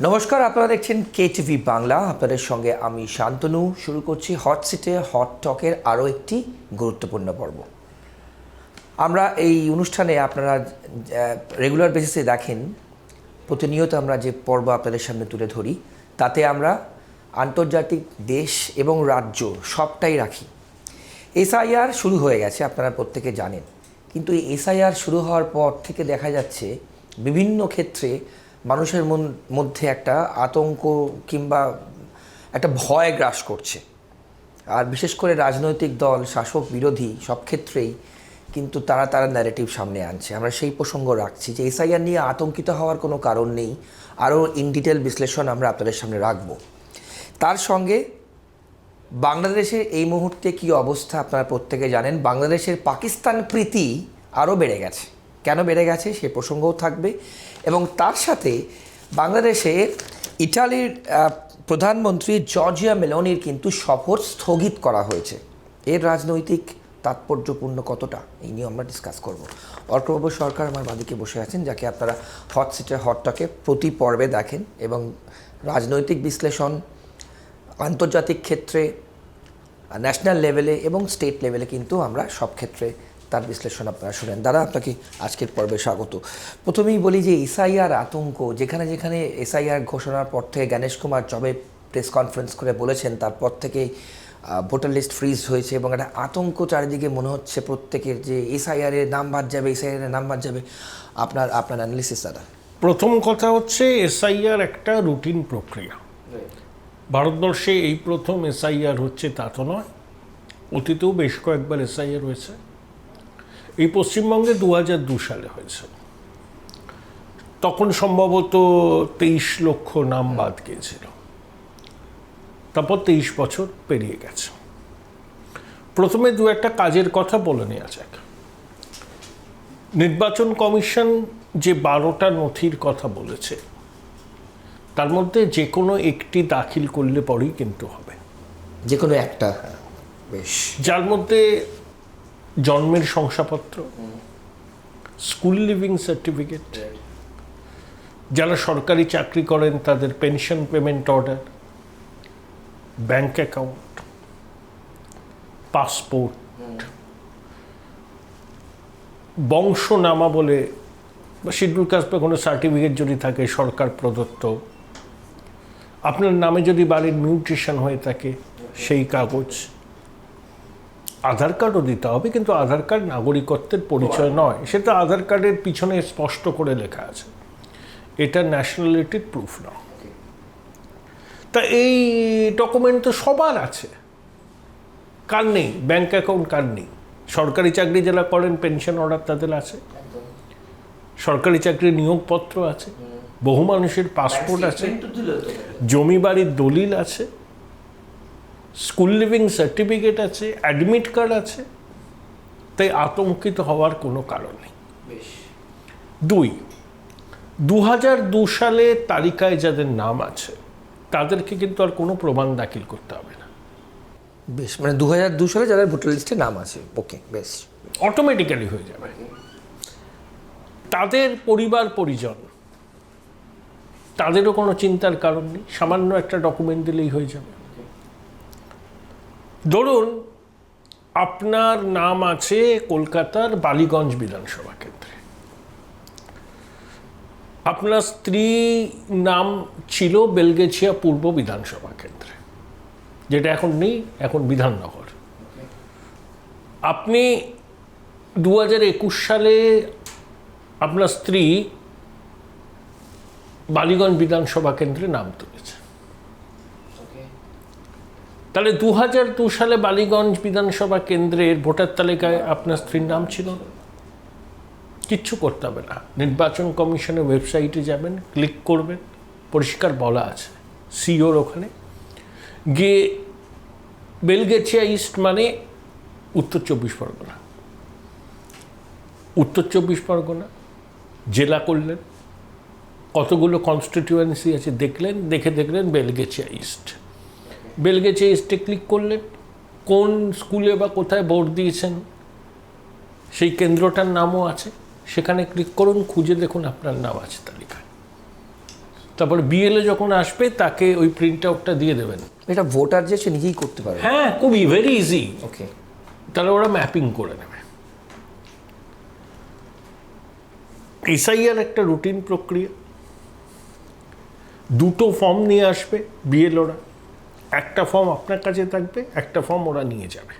নমস্কার, আপনারা দেখছেন কেটিভি বাংলা। আপনাদের সঙ্গে আমি শান্তনু। শুরু করছি হট সিটে হট টকের আরও একটি গুরুত্বপূর্ণ পর্ব। আমরা এই অনুষ্ঠানে আপনারা রেগুলার বেসিসে দেখেন, প্রতিনিয়ত আমরা যে পর্ব আপনাদের সামনে তুলে ধরি, তাতে আমরা আন্তর্জাতিক দেশ এবং রাজ্য সবটাই রাখি। এসআইআর শুরু হয়ে গেছে, আপনারা প্রত্যেকে জানেন, কিন্তু এই এসআইআর শুরু হওয়ার পর থেকে দেখা যাচ্ছে বিভিন্ন ক্ষেত্রে মানুষের মধ্যে একটা আতঙ্ক কিংবা একটা ভয় গ্রাস করছে। আর বিশেষ করে রাজনৈতিক দল, শাসক বিরোধী সব ক্ষেত্রেই কিন্তু তারা ন্যারেটিভ সামনে আনছে। আমরা সেই প্রসঙ্গ রাখছি যে এসআইআর নিয়ে আতঙ্কিত হওয়ার কোনো কারণ নেই। আরও ইন ডিটেল বিশ্লেষণ আমরা আপনাদের সামনে রাখব। তার সঙ্গে বাংলাদেশের এই মুহূর্তে কী অবস্থা আপনারা প্রত্যেকে জানেন। বাংলাদেশের পাকিস্তান প্রীতি আরও বেড়ে গেছে। কেন বেড়ে গেছে সে প্রসঙ্গও থাকবে। এবং তার সাথে বাংলাদেশে ইটালির প্রধানমন্ত্রী জর্জিয়া মেলোনির কিন্তু সফর স্থগিত করা হয়েছে। এর রাজনৈতিক তাৎপর্যপূর্ণ কতটা, এই নিয়ে আমরা ডিসকাস করব। অর্কবাবু সরকার আমার বাদিকে বসে আছেন, যাকে আপনারা হট সিটে হট টকে প্রতি পর্বে দেখেন এবং রাজনৈতিক বিশ্লেষণ আন্তর্জাতিক ক্ষেত্রে, ন্যাশনাল লেভেলে এবং স্টেট লেভেলে কিন্তু আমরা সব ক্ষেত্রে তার বিশ্লেষণ আপনারা শুনেন। দাদা, আপনাকে আজকের পর্বে স্বাগত। প্রথমেই বলি যে এসআইআর আতঙ্ক, যেখানে যেখানে এসআইআর ঘোষণার পর থেকে গণেশ কুমার চবে প্রেস কনফারেন্স করে বলেছেন, তারপর থেকেই ভোটার লিস্ট ফ্রিজ হয়েছে এবং একটা আতঙ্ক চারিদিকে মনে হচ্ছে প্রত্যেকের যে এসআইআরের নাম বাদ যাবে, এসআইআরের নাম বাদ যাবে। আপনার অ্যানালিসিস দাদা। প্রথম কথা হচ্ছে, এসআইআর একটা রুটিন প্রক্রিয়া। ভারতবর্ষে এই প্রথম এসআইআর হচ্ছে তা তো নয়, অতীতেও বেশ কয়েকবার এসআইআর হয়েছে। এই পশ্চিমবঙ্গে 2002 সালে হয়েছে। তখন সম্ভবত 23 লক্ষ নাম বাদ গিয়েছিল। তারপর 23 বছর পেরিয়ে গেছে। প্রথমে দু একটা কাজের কথা বলে নেওয়া যাক। নির্বাচন কমিশন যে 12টা নথির কথা বলেছে, তার মধ্যে যে কোনো একটি দাখিল করলে পরেই কিন্তু হবে। যে কোনো একটা, বেশ। যার মধ্যে জন্মের শংসাপত্র, স্কুল লিভিং সার্টিফিকেট, যারা সরকারি চাকরি করেন তাদের pension payment order, bank account, passport, বংশনামা বলে বা শিডিউল কাস্ট বা কোনো সার্টিফিকেট যদি থাকে সরকার প্রদত্ত, আপনার নামে যদি বাড়ির মিউটেশন হয়ে থাকে সেই কাগজ, আধার কার্ডও দিতে হবে, কিন্তু আধার কার্ড নাগরিকত্বের পরিচয় নয়, সেটা আধার কার্ডের পিছনে স্পষ্ট করে লেখা আছে, এটা ন্যাশনালিটির প্রুফ না। তা এই ডকুমেন্ট তো সবার আছে, কার নেই? ব্যাংক অ্যাকাউন্ট কার নেই? সরকারি চাকরি যারা করেন পেনশন অর্ডার তাদের আছে, সরকারি চাকরির নিয়োগপত্র আছে, বহু মানুষের পাসপোর্ট আছে, জমি বাড়ির দলিল আছে, স্কুল লিভিং সার্টিফিকেট আছে, অ্যাডমিট কার্ড আছে। তাই আতঙ্কিত হওয়ার কোনো কারণ নেই। 2002 সালে তালিকায় যাদের নাম আছে তাদেরকে কিন্তু আর কোনো প্রমাণ দাখিল করতে হবে না। বেশ, মানে 2002 সালে যাদের ভোটার লিস্টে নাম আছে, ওকে, বেশ, অটোমেটিক্যালি হয়ে যাবে। তাদের পরিবার পরিজন, তাদেরও কোনো চিন্তার কারণ নেই, সামান্য একটা ডকুমেন্ট দিলেই হয়ে যাবে। ধরুন আপনার নাম আছে কলকাতার বালিগঞ্জ বিধানসভা কেন্দ্রে, আপনার স্ত্রী নাম ছিল বেলগেছিয়া পূর্ব বিধানসভা কেন্দ্রে, যেটা এখন নেই, এখন বিধাননগর। আপনি 2021 সালে আপনার স্ত্রী বালিগঞ্জ বিধানসভা কেন্দ্রে নাম তুলেছে, তাহলে 2002 সালে বালিগঞ্জ বিধানসভা কেন্দ্রের ভোটার তালিকায় আপনার স্ত্রীর নাম ছিল না। কিচ্ছু করতে হবে না, নির্বাচন কমিশনের ওয়েবসাইটে যাবেন, ক্লিক করবেন, পরিষ্কার বলা আছে সিওর ওখানে গিয়ে বেলগেছিয়া ইস্ট মানে উত্তর 24 পরগনা, উত্তর 24 পরগনা জেলা করলেন, কতগুলো কনস্টিটিউয়েন্সি আছে দেখলেন, দেখলেন বেলগেছিয়া ইস্ট। বেলগেছিয়া ইস্টে ক্লিক করলেন, কোন স্কুলে বা কোথায় ভোট দিয়েছেন সেই কেন্দ্রটার নামও আছে, সেখানে ক্লিক করুন, খুঁজে দেখুন আপনার নাম আছে তালিকায়। তারপরে বিএলও যখন আসবে তাকে ওই প্রিন্ট আউটটা দিয়ে দেবেন। এটা ভোটার যে সে নিজেই করতে পারবে। হ্যাঁ, খুবই ভেরি ইজি। ওকে, তাহলে ওরা ম্যাপিং করে নেবে। এসআইআর একটা রুটিন প্রক্রিয়া। দুটো ফর্ম নিয়ে আসবে বিএলওরা, একটা ফর্ম আপনার কাছে থাকবে, একটা ফর্ম ওরা নিয়ে যাবে।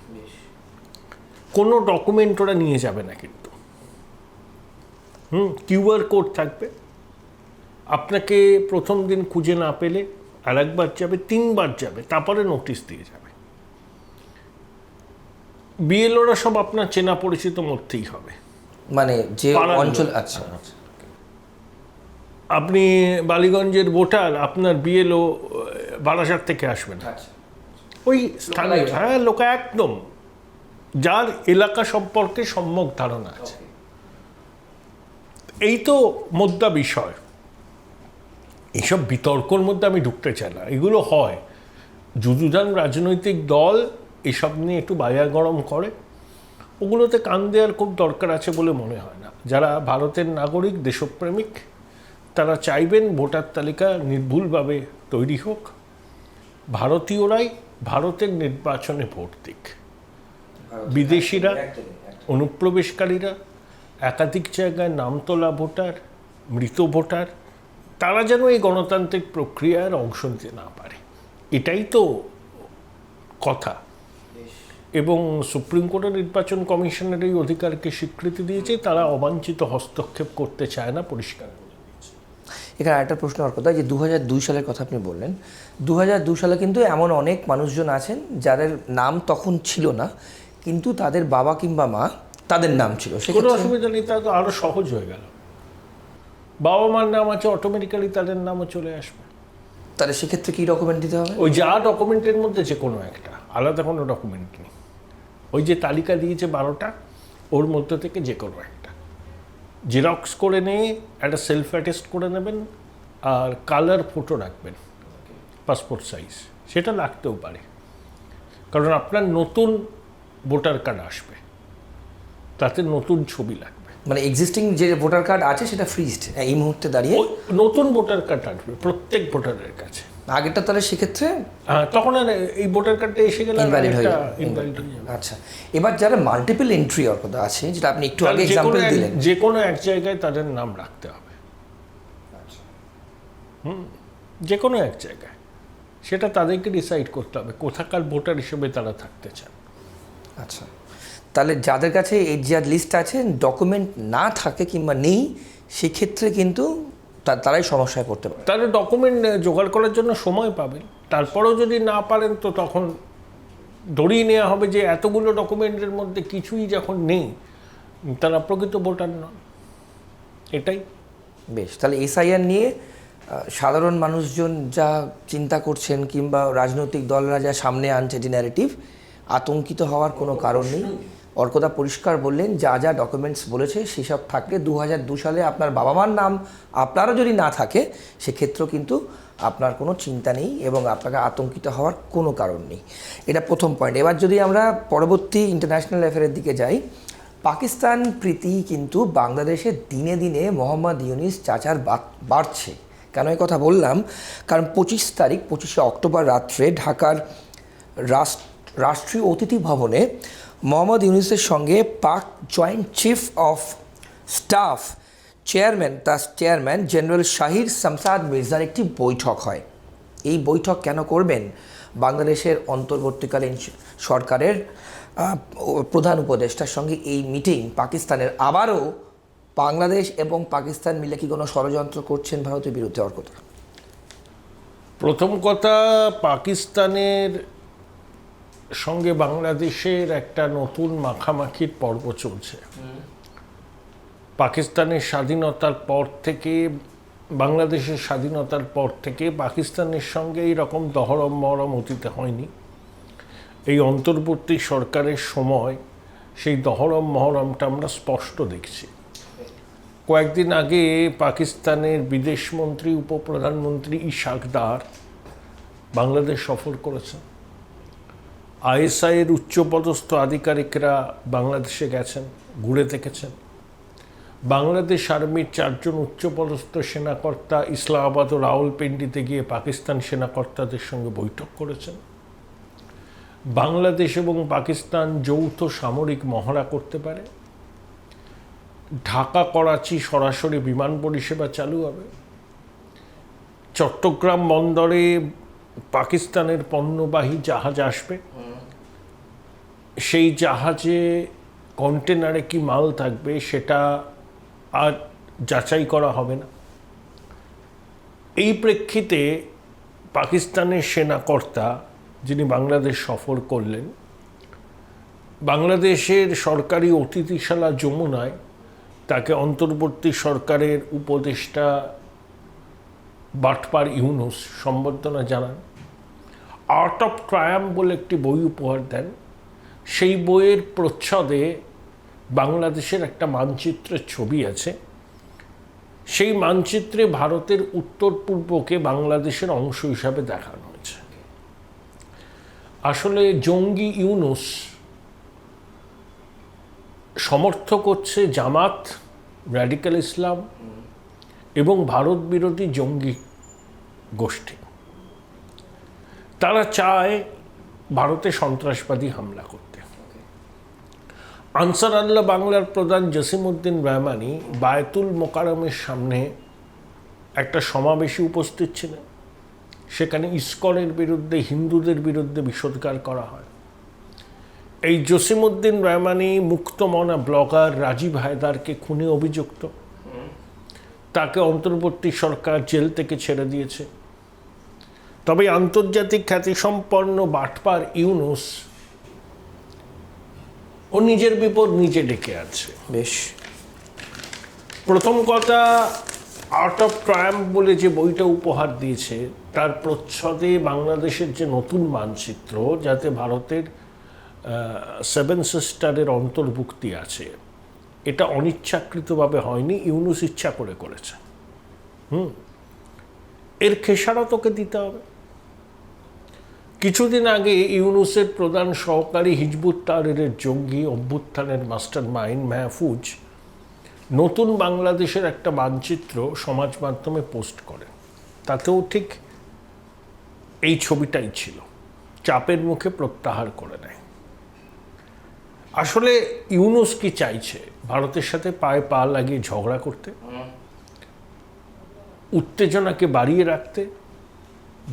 কোনো ডকুমেন্ট ওরা নিয়ে যাবে না কিন্তু। কিউআর কোড থাকবে। আপনাকে প্রথম দিন খুঁজে না পেলে আর একবার যাবে, 3 বার যাবে, তারপরে নোটিশ দিয়ে যাবে। বিএলওরা সব আপনার চেনা পরিচিত মধ্যেই হবে, মানে যে পাড়ার অঞ্চল। লোক। আচ্ছা, আপনি বালিগঞ্জের ভোটার, আপনার বিএলও বারাসাত থেকে আসবেন, আচ্ছা, ওই স্থানীয়, হ্যাঁ, লোক একদম যার এলাকা সম্পর্কে সম্যক ধারণা আছে। এই তো মোদ্দা বিষয়। এইসব বিতর্কর মধ্যে আমি ঢুকতে চাই না। এগুলো হয়, যুযুধান রাজনৈতিক দল এসব নিয়ে একটু বায়া গরম করে, ওগুলোতে কান দেওয়ার খুব দরকার আছে বলে মনে হয় না। যারা ভারতের নাগরিক, দেশপ্রেমিক, তারা চাইবেন ভোটার তালিকা নির্ভুলভাবে তৈরি হোক, ভারতীয়রাই ভারতের নির্বাচনে ভোট দিক। বিদেশিরা, অনুপ্রবেশকারীরা, একাধিক জায়গায় নাম তোলা ভোটার, মৃত ভোটার, তারা যেন এই গণতান্ত্রিক প্রক্রিয়ার অংশ নিতে না পারে, এটাই তো কথা। এবং সুপ্রিম কোর্টের নির্বাচন কমিশনের এই অধিকারকে স্বীকৃতি দিয়েছে, তারা অবাঞ্ছিত হস্তক্ষেপ করতে চায় না, পরিষ্কার বলে দিয়েছে। এখানে একটা প্রশ্ন আর কথা, যে 2002 সালের কথা আপনি বললেন, 2002 সালে কিন্তু এমন অনেক মানুষজন আছেন যাদের নাম তখন ছিল না, কিন্তু তাদের বাবা কিংবা মা তাদের নাম ছিল। কোনো সেক্ষেত্রে অসুবিধা নেই, তা তো আরও সহজ হয়ে গেল। বাবা মার নাম আছে, অটোমেটিক্যালি তাদের নামও চলে আসবে। তাহলে সেক্ষেত্রে কী ডকুমেন্ট দিতে হবে? ওই যা ডকুমেন্টের মধ্যে যে কোনো একটা, আলাদা কোনো ডকুমেন্ট নেই। ওই যে তালিকা দিয়েছে 12টা, ওর মধ্যে থেকে যে কোনো একটা জেরক্স করে নিয়ে একটা সেলফ অ্যাটেস্ট করে নেবেন, আর কালার ফটো রাখবেন, পাসপোর্ট সাইজ। সেটা লাগতেও পারে, কারণ আপনার নতুন ভোটার কার্ড আসবে, তাতে নতুন ছবি লাগবে। মানে এক্সিস্টিং যে ভোটার কার্ড আছে সেটা ফ্রিজড এই মুহূর্তে দাঁড়িয়ে, ওই নতুন ভোটার কার্ড আসবে প্রত্যেক ভোটারের কাছে। আগেরটা তাহলে সেক্ষেত্রে তখন আর এই ভোটার কার্ডটা এসে গেলে ইনভ্যালিড হয়ে যাবে। ইনভ্যালিড হয়ে যাবে। আচ্ছা, এবার যারা মাল্টিপল এন্ট্রি ওর কথা আছে, যেটা আপনি একটু আগে এক্সাম্পল দিলেন, যে কোনো এক জায়গায় তাদের নাম রাখতে হবে। যে কোনো এক জায়গায়, সেটা তাদেরকে ডিসাইড করতে হবে কোথাকার ভোটার হিসেবে তারা থাকতে চান। আচ্ছা, তাহলে যাদের কাছে এই যে লিস্ট আছে ডকুমেন্ট না থাকে কিংবা নেই, সেক্ষেত্রে কিন্তু তারাই সমস্যায় পড়তে পারে। তারা ডকুমেন্ট জোগাড় করার জন্য সময় পাবেন, তারপরেও যদি না পারেন তো তখন ধরিয়ে নেওয়া হবে যে এতগুলো ডকুমেন্টের মধ্যে কিছুই যখন নেই, তারা প্রকৃত ভোটার নন। এটাই। বেশ, তাহলে এসআইআর নিয়ে সাধারণ মানুষজন যা চিন্তা করছেন কিংবা রাজনৈতিক দলরা যা সামনে আনছে যে ন্যারেটিভ, আতঙ্কিত হওয়ার কোনো কারণ নেই। অর্কদা পরিষ্কার বললেন যা যা ডকুমেন্টস বলেছে সেসব থাকলে 2002 সালে আপনার বাবা মার নাম আপনারও যদি না থাকে, সেক্ষেত্রেও কিন্তু আপনার কোনো চিন্তা নেই এবং আপনাকে আতঙ্কিত হওয়ার কোনো কারণ নেই। এটা প্রথম পয়েন্ট। এবার যদি আমরা পরবর্তী ইন্টারন্যাশনাল অ্যাফেয়ারের দিকে যাই, পাকিস্তান প্রীতি কিন্তু বাংলাদেশে দিনে দিনে মোহাম্মদ ইউনিস চাচার বাড়ছে। কেন এই কথা বললাম? কারণ 25শে অক্টোবর রাত্রে ঢাকার রাষ্ট্রীয় অতিথি ভবনে মোহাম্মদ ইউনিসের সঙ্গে Pak joint chief of staff chairman general Shahir Shamshad মির্জার একটি বৈঠক হয়। এই বৈঠক কেন করবেন? বাংলাদেশের অন্তর্বর্তীকালীন সরকারের প্রধান উপদেষ্টার সঙ্গে এই মিটিং পাকিস্তানের। আবারও বাংলাদেশ এবং পাকিস্তান মিলে কি কোনো ষড়যন্ত্র করছেন ভারতের বিরুদ্ধে? অর্কতা, প্রথম কথা, পাকিস্তানের সঙ্গে বাংলাদেশের একটা নতুন মাখামাখির পর্ব চলছে। পাকিস্তানের স্বাধীনতার পর থেকে, বাংলাদেশের স্বাধীনতার পর থেকে পাকিস্তানের সঙ্গে এইরকম দহরম মহরম অতীতে হয়নি। এই অন্তর্বর্তী সরকারের সময় সেই দহরম মহরমটা আমরা স্পষ্ট দেখছি। কয়েকদিন আগে পাকিস্তানের বিদেশমন্ত্রী, উপপ্রধানমন্ত্রী ইশাক দার বাংলাদেশ সফর করেছেন। আইএসআইয়ের উচ্চপদস্থ আধিকারিকরা বাংলাদেশে গেছেন, ঘুরে দেখেছেন। বাংলাদেশ আর্মির 4 জন উচ্চপদস্থ সেনাকর্তা ইসলামাবাদ ও রাওয়ালপিন্ডিতে গিয়ে পাকিস্তান সেনাকর্তাদের সঙ্গে বৈঠক করেছেন। বাংলাদেশ এবং পাকিস্তান যৌথ সামরিক মহড়া করতে পারে। ঢাকা করাচি সরাসরি বিমান পরিষেবা চালু হবে। চট্টগ্রাম বন্দরে পাকিস্তানের পণ্যবাহী জাহাজ আসবে, সেই জাহাজে কন্টেনারে কি মাল থাকবে সেটা আর যাচাই করা হবে না। এই প্রেক্ষিতে পাকিস্তানের সেনাকর্তা যিনি বাংলাদেশ সফর করলেন, বাংলাদেশের সরকারি অতিথিশালা যমুনায় তাকে অন্তর্বর্তী সরকারের উপদেষ্টা বাটপার ইউনুস সম্বর্ধনা জানান। আর্ট অফ ট্রায়াম্প বলে একটি বই উপহার দেন। সেই বইয়ের প্রচ্ছদে বাংলাদেশের একটা মানচিত্রের ছবি আছে। সেই মানচিত্রে ভারতের উত্তর পূর্বকে বাংলাদেশের অংশ হিসাবে দেখানো হয়েছে। আসলে জঙ্গি ইউনুস সমর্থক হচ্ছে জামাত, র্যাডিক্যাল ইসলাম এবং ভারত বিরোধী জঙ্গি গোষ্ঠী। তারা চায় ভারতে সন্ত্রাসবাদী হামলা করতে। আনসার আল্লাহ বাংলার প্রধান জসিমউদ্দিন রহমানি বায়তুল মোকাররমের সামনে একটা সমাবেশে উপস্থিত ছিলেন। সেখানে ইসকনের বিরুদ্ধে, হিন্দুদের বিরুদ্ধে বিষোদ্গার করা হয়। এই জসিমউদ্দিন রহমানি মুক্তমনা ব্লগার রাজীব হায়দারকে খুনে অভিযুক্ত। তাকে অন্তর্বর্তী সরকার জেল থেকে ছেড়ে দিয়েছে। তবে আন্তর্জাতিক খ্যাতিসম্পন্ন বাটপার ইউনুস ও নিজের বিপদ নিজে ডেকে আছে। বেশ, প্রথম কথা, আর্ট অফ ট্রায়াম্প বলে যে বইটা উপহার দিয়েছে তার প্রচ্ছদে বাংলাদেশের যে নতুন মানচিত্র, যাতে ভারতের 7 সিস্টারের অন্তর্ভুক্তি আছে, এটা অনিচ্ছাকৃতভাবে হয়নি, ইউনুস ইচ্ছা করে করেছে। এর খেসারত ওকে দিতে হবে। কিছুদিন আগে ইউনুসের প্রধান সহকারী হিজবুত তাহরীরের জঙ্গি অভ্যুত্থানের মাস্টার মাইন্ড মাহফুজ নতুন বাংলাদেশের একটা মানচিত্র সমাজ মাধ্যমে পোস্ট করেন। তাতেও ঠিক এই ছবিটাই ছিল। চাপের মুখে প্রত্যাহার করে নেয়। আসলে ইউনুস কি চাইছে? ভারতের সাথে পায়ে পা লাগিয়ে ঝগড়া করতে, উত্তেজনাকে বাড়িয়ে রাখতে।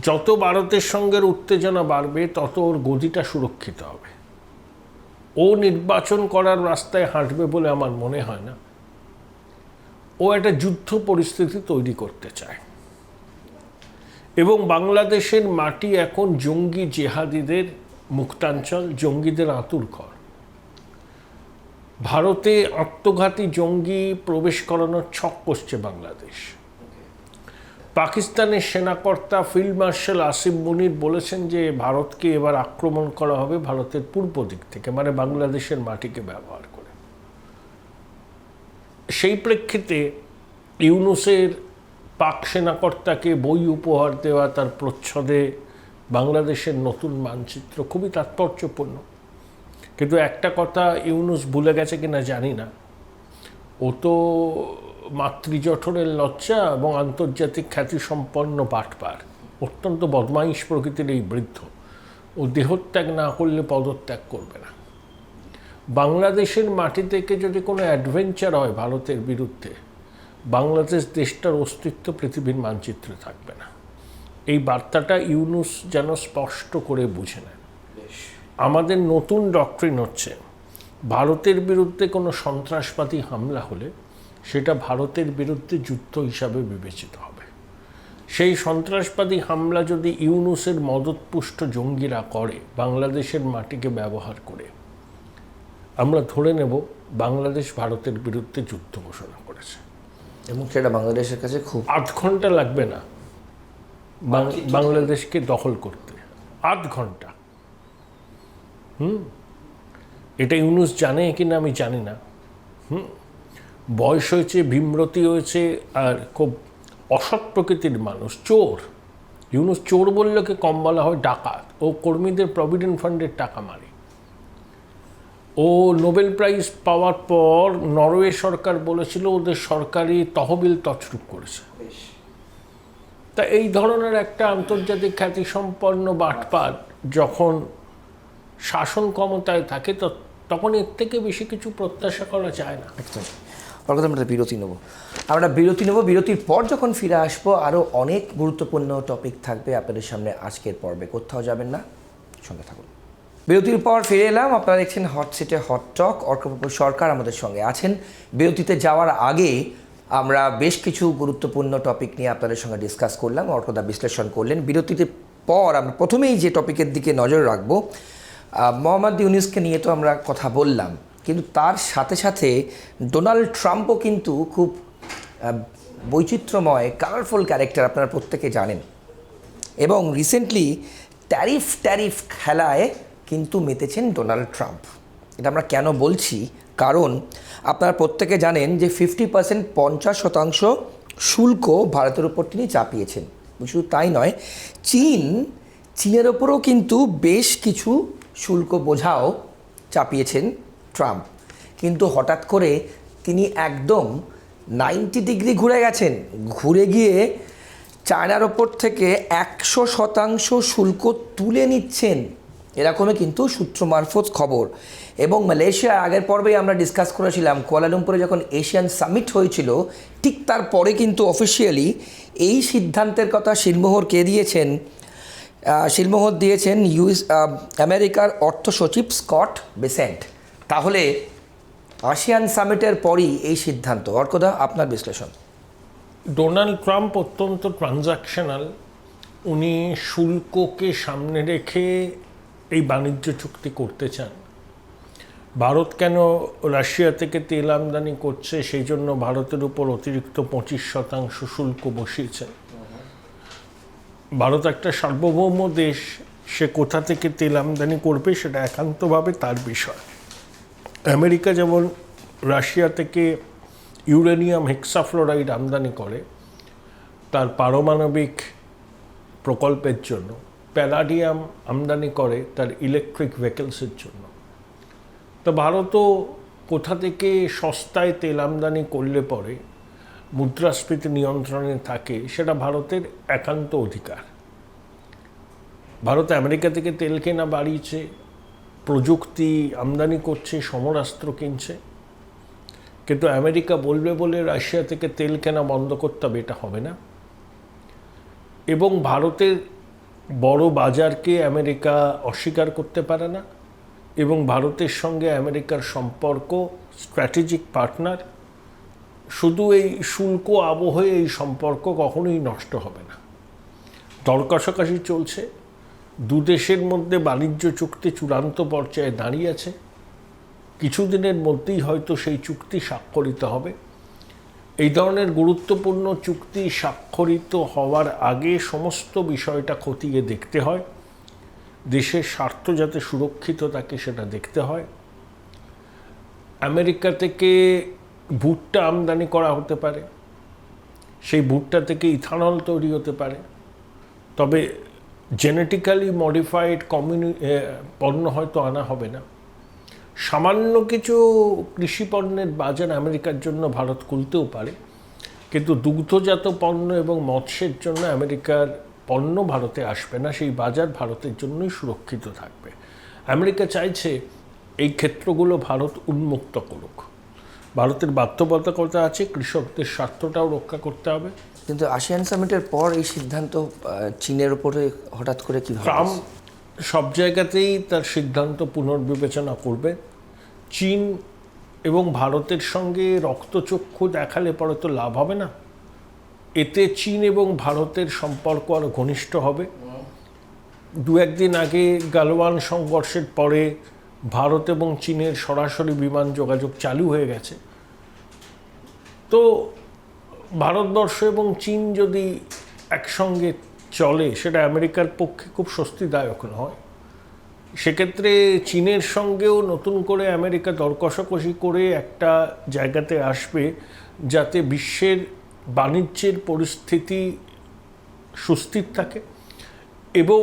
যত ভারতের সঙ্গে উত্তেজনা বাড়বে তত ওর গদিটা সুরক্ষিত হবে। ও নির্বাচন করার রাস্তায় হাঁটবে বলে আমার মনে হয় না। ও একটা যুদ্ধ পরিস্থিতি তৈরি করতে চায় এবং বাংলাদেশের মাটি এখন জঙ্গি জেহাদিদের মুক্তাঞ্চল, জঙ্গিদের আঁতুর ঘর। ভারতে আত্মঘাতী জঙ্গি প্রবেশ করানোর ছক কষছে বাংলাদেশ। পাকিস্তানের সেনাকর্তা ফিল্ড মার্শাল আসিম মুনির বলেছেন যে ভারতকে এবার আক্রমণ করা হবে ভারতের পূর্ব দিক থেকে, মানে বাংলাদেশের মাটিকে ব্যবহার করে। সেই প্রেক্ষিতে ইউনুসের পাক সেনাকর্তাকে বই উপহার দেওয়া, তার প্রচ্ছদে বাংলাদেশের নতুন মানচিত্র খুবই তাৎপর্যপূর্ণ। কিন্তু একটা কথা ইউনুস ভুলে গেছে কিনা জানি না, ও তো মাতৃজঠরের লজ্জা এবং আন্তর্জাতিক খ্যাতিসম্পন্ন বাটপার, অত্যন্ত বদমাইশ প্রকৃতির এই বৃদ্ধ। ও দেহত্যাগ না করলে পদত্যাগ করবে না। বাংলাদেশের মাটি থেকে যদি কোনো অ্যাডভেঞ্চার হয় ভারতের বিরুদ্ধে, বাংলাদেশ দেশটার অস্তিত্ব পৃথিবীর মানচিত্রে থাকবে না। এই বার্তাটা ইউনুস যেন স্পষ্ট করে বুঝে নেন। আমাদের নতুন ডক্ট্রিন হচ্ছে, ভারতের বিরুদ্ধে কোনো সন্ত্রাসবাদী হামলা হলে সেটা ভারতের বিরুদ্ধে যুদ্ধ হিসাবে বিবেচিত হবে। সেই সন্ত্রাসবাদী হামলা যদি ইউনুসের মদতপুষ্ট জঙ্গিরা করে বাংলাদেশের মাটিকে ব্যবহার করে, আমরা ধরে নেব বাংলাদেশ ভারতের বিরুদ্ধে যুদ্ধ ঘোষণা করেছে। এবং সেটা বাংলাদেশের কাছে খুব 8 ঘন্টা লাগবে না বাংলাদেশকে দখল করতে, 8 ঘন্টা। এটা ইউনুস জানে কিনা আমি জানি না। বয়স হয়েছে, ভীমরতি হয়েছে, আর খুব অসৎ প্রকৃতির মানুষ, চোর। ইউনুস চোর বললে কম বলা হয় ডাকাত। ও কর্মীদের প্রভিডেন্ট ফান্ডের টাকা মারে। ও নোবেল প্রাইজ পাওয়ার পর নরওয়ে সরকার বলেছিল ওদের সরকারি তহবিল তছরূপ করেছে। তা এই ধরনের একটা আন্তর্জাতিক খ্যাতিসম্পন্ন বাটপার যখন শাসন ক্ষমতায় থাকে তখন এর থেকে বেশি কিছু প্রত্যাশা করা যায় না। একদম। অর্থাৎ আমরা বিরতি নেব। বিরতির পর যখন ফিরে আসবো আরও অনেক গুরুত্বপূর্ণ টপিক থাকবে আপনাদের সামনে আজকের পর্বে। কোথাও যাবেন না, সঙ্গে থাকুন। বিরতির পর ফিরে এলাম। আপনারা দেখছেন হট সিটে হট টক। অর্কপ্রভ সরকার আমাদের সঙ্গে আছেন। বিরতিতে যাওয়ার আগে আমরা বেশ কিছু গুরুত্বপূর্ণ টপিক নিয়ে আপনাদের সঙ্গে ডিসকাস করলাম, অর্কদা বিশ্লেষণ করলেন। বিরতিতে পর আমরা প্রথমেই যে টপিকের দিকে নজর রাখবো, মোহাম্মদ ইউনূসকে নিয়ে তো আমরা কথা বললাম, কিন্তু তার সাথে সাথে ডোনাল্ড ট্রাম্পও কিন্তু খুব বৈচিত্র্যময় কালারফুল ক্যারেক্টার, আপনারা প্রত্যেকে জানেন। এবং রিসেন্টলি ট্যারিফ খেলায় কিন্তু মেতেছেন ডোনাল্ড ট্রাম্প। এটা আমরা কেন বলছি, কারণ আপনারা প্রত্যেকে জানেন যে 50% 50% শুল্ক ভারতের উপর তিনি চাপিয়েছেন। শুধু তাই নয়, চীনের ওপরও কিন্তু বেশ কিছু শুল্ক বোঝাও চাপিয়েছেন ট্রাম্প। কিন্তু হঠাৎ করে তিনি একদম 90 ডিগ্রি ঘুরে গেছেন, ঘুরে গিয়ে চায়নার ওপর থেকে 100% শুল্ক তুলে নিচ্ছেন, এরকমই কিন্তু সূত্র মারফত খবর। এবং মালয়েশিয়া আগের পর্বেই আমরা ডিসকাস করেছিলাম, কুয়ালালামপুরে যখন এশিয়ান সামিট হয়েছিল ঠিক তারপরে কিন্তু অফিসিয়ালি এই সিদ্ধান্তের কথা শিলমোহর দিয়েছেন আমেরিকার অর্থ সচিব স্কট বেসেন্ট। তাহলে আসিয়ান সামিটের পরই এই সিদ্ধান্ত। অর্কদা, আপনার বিশ্লেষণ। ডোনাল্ড ট্রাম্প অত্যন্ত ট্রানজাকশনাল। উনি শুল্ককে সামনে রেখে এই বাণিজ্য চুক্তি করতে চান। ভারত কেন রাশিয়া থেকে তেল আমদানি করছে সেই জন্য ভারতের উপর অতিরিক্ত 25% শুল্ক বসিয়েছেন। ভারত একটা সার্বভৌম দেশ, সে কোথা থেকে তেল আমদানি করবে সেটা একান্তভাবে তার বিষয়। আমেরিকা যেমন রাশিয়া থেকে ইউরেনিয়াম হেক্সাফ্লোরাইড আমদানি করে তার পারমাণবিক প্রকল্পের জন্য, প্যালাডিয়াম আমদানি করে তার ইলেকট্রিক ভেহিকলসের জন্য। তো ভারতও কোথা থেকে সস্তায় তেল আমদানি করলে পরে মুদ্রাস্ফীতি নিয়ন্ত্রণে থাকে সেটা ভারতের একান্ত অধিকার। ভারত আমেরিকা থেকে তেল কেনা বাড়িয়েছে, প্রযুক্তি আমদানি করছে, সমরাস্ত্র কিনছে, কিন্তু আমেরিকা বলবে বলে রাশিয়া থেকে তেল কেনা বন্ধ করতে হবে এটা হবে না। এবং ভারতের বড় বাজারকে আমেরিকা অস্বীকার করতে পারে না। এবং ভারতের সঙ্গে আমেরিকার সম্পর্ক স্ট্র্যাটেজিক পার্টনার। শুধু এই শুল্ক আবহে এই সম্পর্ক কখনোই নষ্ট হবে না। দর কষাকষি চলছে, দু দেশের মধ্যে বাণিজ্য চুক্তি চূড়ান্ত পর্যায়ে দাঁড়িয়ে আছে। কিছুদিনের মধ্যেই হয়তো সেই চুক্তি স্বাক্ষরিত হবে। এই ধরনের গুরুত্বপূর্ণ চুক্তি স্বাক্ষরিত হওয়ার আগে সমস্ত বিষয়টা খতিয়ে দেখতে হয়। দেশের স্বার্থ যাতে সুরক্ষিত থাকে সেটা দেখতে হয়। আমেরিকা থেকে ভুট্টা আমদানি করা হতে পারে, সেই ভুট্টা থেকে ইথানল তৈরি হতে পারে, তবে জেনেটিক্যালি মডিফাইড পণ্য হয়তো আনা হবে না। সামান্য কিছু কৃষি পণ্যের বাজার আমেরিকার জন্য ভারত খুলতেও পারে, কিন্তু দুগ্ধজাত পণ্য এবং মৎস্যের জন্য আমেরিকার পণ্য ভারতে আসবে না। সেই বাজার ভারতের জন্যই সুরক্ষিত থাকবে। আমেরিকা চাইছে এই ক্ষেত্রগুলো ভারত উন্মুক্ত করুক। ভারতের বাধ্যবাধকতা আছে, কৃষকদের স্বার্থটাও রক্ষা করতে হবে। কিন্তু আসিয়ান সামিটের পর এই সিদ্ধান্ত চীনের উপরে হঠাৎ করে কীভাবে? ট্রাম্প সব জায়গাতেই তার সিদ্ধান্ত পুনর্বিবেচনা করবে। চীন এবং ভারতের সঙ্গে রক্তচক্ষু দেখালে পরে তো লাভ হবে না। এতে চীন এবং ভারতের সম্পর্ক আরও ঘনিষ্ঠ হবে। দু একদিন আগে গালওয়ান সংঘর্ষের পরে ভারত এবং চীনের সরাসরি বিমান যোগাযোগ চালু হয়ে গেছে। তো ভারতবর্ষ এবং চীন যদি একসঙ্গে চলে সেটা আমেরিকার পক্ষে খুব স্বস্তিদায়ক নয়। সেক্ষেত্রে চীনের সঙ্গেও নতুন করে আমেরিকা দর কষাকষি করে একটা জায়গাতে আসবে যাতে বিশ্বের বাণিজ্যের পরিস্থিতি সুস্থির থাকে এবং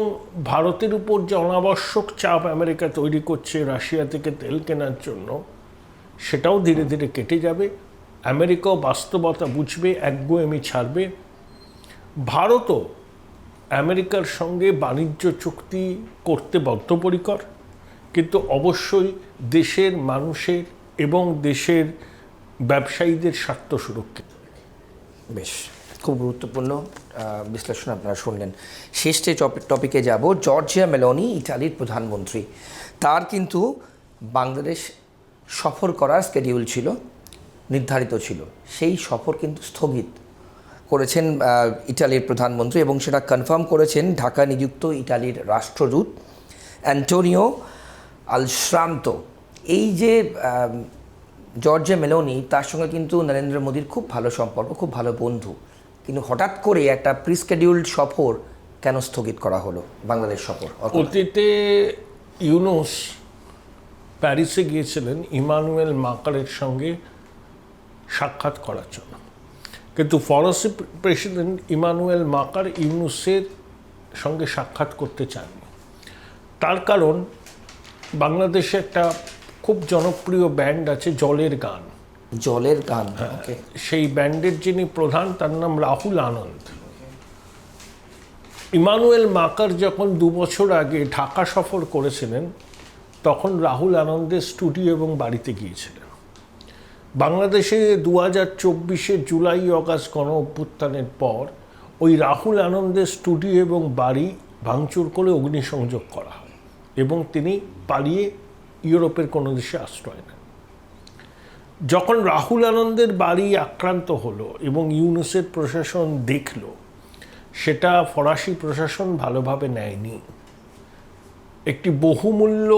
ভারতের উপর যে অনাবশ্যক চাপ আমেরিকা তৈরি করছে রাশিয়া থেকে তেল কেনার জন্য, সেটাও ধীরে ধীরে কেটে যাবে। আমেরিকাও বাস্তবতা বুঝবে, একগুঁয়েমি ছাড়বে। ভারতও আমেরিকার সঙ্গে বাণিজ্য চুক্তি করতে বদ্ধপরিকর, কিন্তু অবশ্যই দেশের মানুষের এবং দেশের ব্যবসায়ীদের স্বার্থ সুরক্ষিত। বেশ, খুব গুরুত্বপূর্ণ বিশ্লেষণ আপনারা শুনলেন। শেষ যে টপিকে যাব, জর্জিয়া মেলোনি ইটালির প্রধানমন্ত্রী, তার কিন্তু বাংলাদেশ সফর করার স্কেডিউল ছিল, নির্ধারিত ছিল। সেই সফর কিন্তু স্থগিত করেছেন ইটালির প্রধানমন্ত্রী, এবং সেটা কনফার্ম করেছেন ঢাকা নিযুক্ত ইটালির রাষ্ট্রদূত অ্যান্টোনিও আলশ্রান্তো। এই যে জর্জিয়া মেলোনি, তার সঙ্গে কিন্তু নরেন্দ্র মোদীর খুব ভালো সম্পর্ক, খুব ভালো বন্ধু, কিন্তু হঠাৎ করে একটা প্রিস্কেডিউলড সফর কেন স্থগিত করা হলো বাংলাদেশ সফর? অতীতে ইউনুস প্যারিসে গিয়েছিলেন ইমানুয়েল মাকারের সঙ্গে সাক্ষাৎ করার জন্য, কিন্তু ফরাসি প্রেসিডেন্ট ইমানুয়েল মাকার ইউনুসের সঙ্গে সাক্ষাৎ করতে চাননি। তার কারণ, বাংলাদেশে একটা খুব জনপ্রিয় ব্যান্ড আছে জলের গান। জলের গান, ওকে। সেই ব্যান্ডের যিনি প্রধান, তার নাম রাহুল আনন্দ। ইমানুয়েল মাকার যখন 2 বছর আগে ঢাকা সফর করেছিলেন, তখন রাহুল আনন্দের স্টুডিও এবং বাড়িতে গিয়েছিলেন। বাংলাদেশে 2024 জুলাই অগাস্ট গণ অভ্যুত্থানের পর ওই রাহুল আনন্দের স্টুডিও এবং বাড়ি ভাঙচুর করে অগ্নিসংযোগ করা হয়, এবং তিনি পালিয়ে ইউরোপের কোনো দেশে আশ্রয় নেন। যখন রাহুল আনন্দের বাড়ি আক্রান্ত হলো এবং ইউনুসের প্রশাসন দেখল, সেটা ফরাসি প্রশাসন ভালোভাবে নেয়নি। একটি বহুমূল্য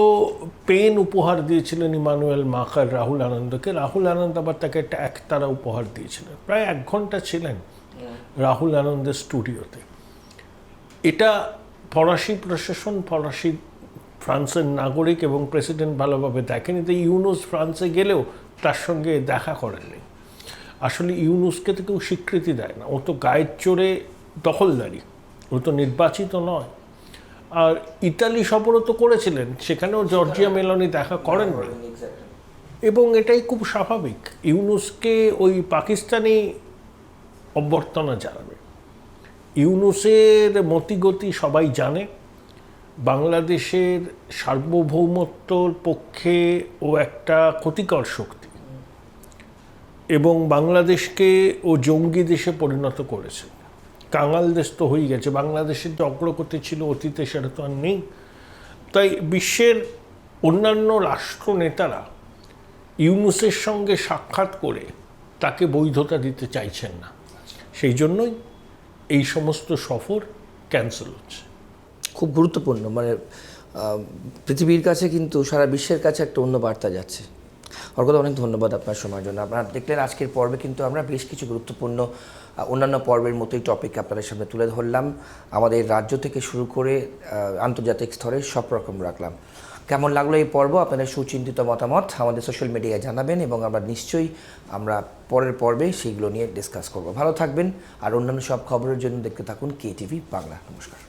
পেন উপহার দিয়েছিলেন ইমানুয়েল মাকার রাহুল আনন্দকে। রাহুল আনন্দ আবার তাকে একটা একতারা উপহার দিয়েছিলেন। প্রায় 1 ঘন্টা ছিলেন রাহুল আনন্দের স্টুডিওতে। এটা ফরাসি প্রশাসন, ফ্রান্সের নাগরিক এবং প্রেসিডেন্ট ভালোভাবে দেখেনি। তো ইউনুস ফ্রান্সে গেলেও তার সঙ্গে দেখা করেননি। আসলে ইউনুসকে তো কেউ স্বীকৃতি দেয় না, ও তো গায়ের চড়ে দখলদারি, ও তো নির্বাচিত নয়। আর ইতালি সফরও তো করেছিলেন, সেখানেও জর্জিয়া মেলোনি দেখা করেননি, এবং এটাই খুব স্বাভাবিক। ইউনুসকে ওই পাকিস্তানি অভ্যর্থনা জানাবে। ইউনুসের মতিগতি সবাই জানে। বাংলাদেশের সার্বভৌমত্বর পক্ষে ও একটা ক্ষতিকর শক্তি, এবং বাংলাদেশকে ও জঙ্গি দেশে পরিণত করেছে। কাঙাল দেশ তো হয়ে গেছে। বাংলাদেশের যে অগ্রগতি ছিল অতীতে, সেটা তো আর নেই। তাই বিশ্বের অন্যান্য রাষ্ট্র নেতারা ইউনুসের সঙ্গে সাক্ষাৎ করে তাকে বৈধতা দিতে চাইছেন না। সেই জন্যই এই সমস্ত সফর ক্যান্সেল হচ্ছে। খুব গুরুত্বপূর্ণ, মানে পৃথিবীর কাছে কিন্তু সারা বিশ্বের কাছে একটা অন্য বার্তা যাচ্ছে। অর্কদা, অনেক ধন্যবাদ আপনার সময়ের জন্য। আপনারা দেখলেন আজকের পর্বে কিন্তু আমরা বেশ কিছু গুরুত্বপূর্ণ অন্যান্য পর্বের মতোই টপিক আপনাদের সামনে তুলে ধরলাম। আমাদের রাজ্য থেকে শুরু করে আন্তর্জাতিক স্তরে সব রকম রাখলাম। কেমন লাগলো এই পর্ব? আপনাদের সুচিন্তিত মতামত আমাদের সোশ্যাল মিডিয়ায় জানাবেন, এবং আমরা নিশ্চয়ই পরের পর্বে সেইগুলো নিয়ে ডিসকাস করব। ভালো থাকবেন, আর অন্যান্য সব খবরের জন্য দেখতে থাকুন KTV বাংলা। নমস্কার।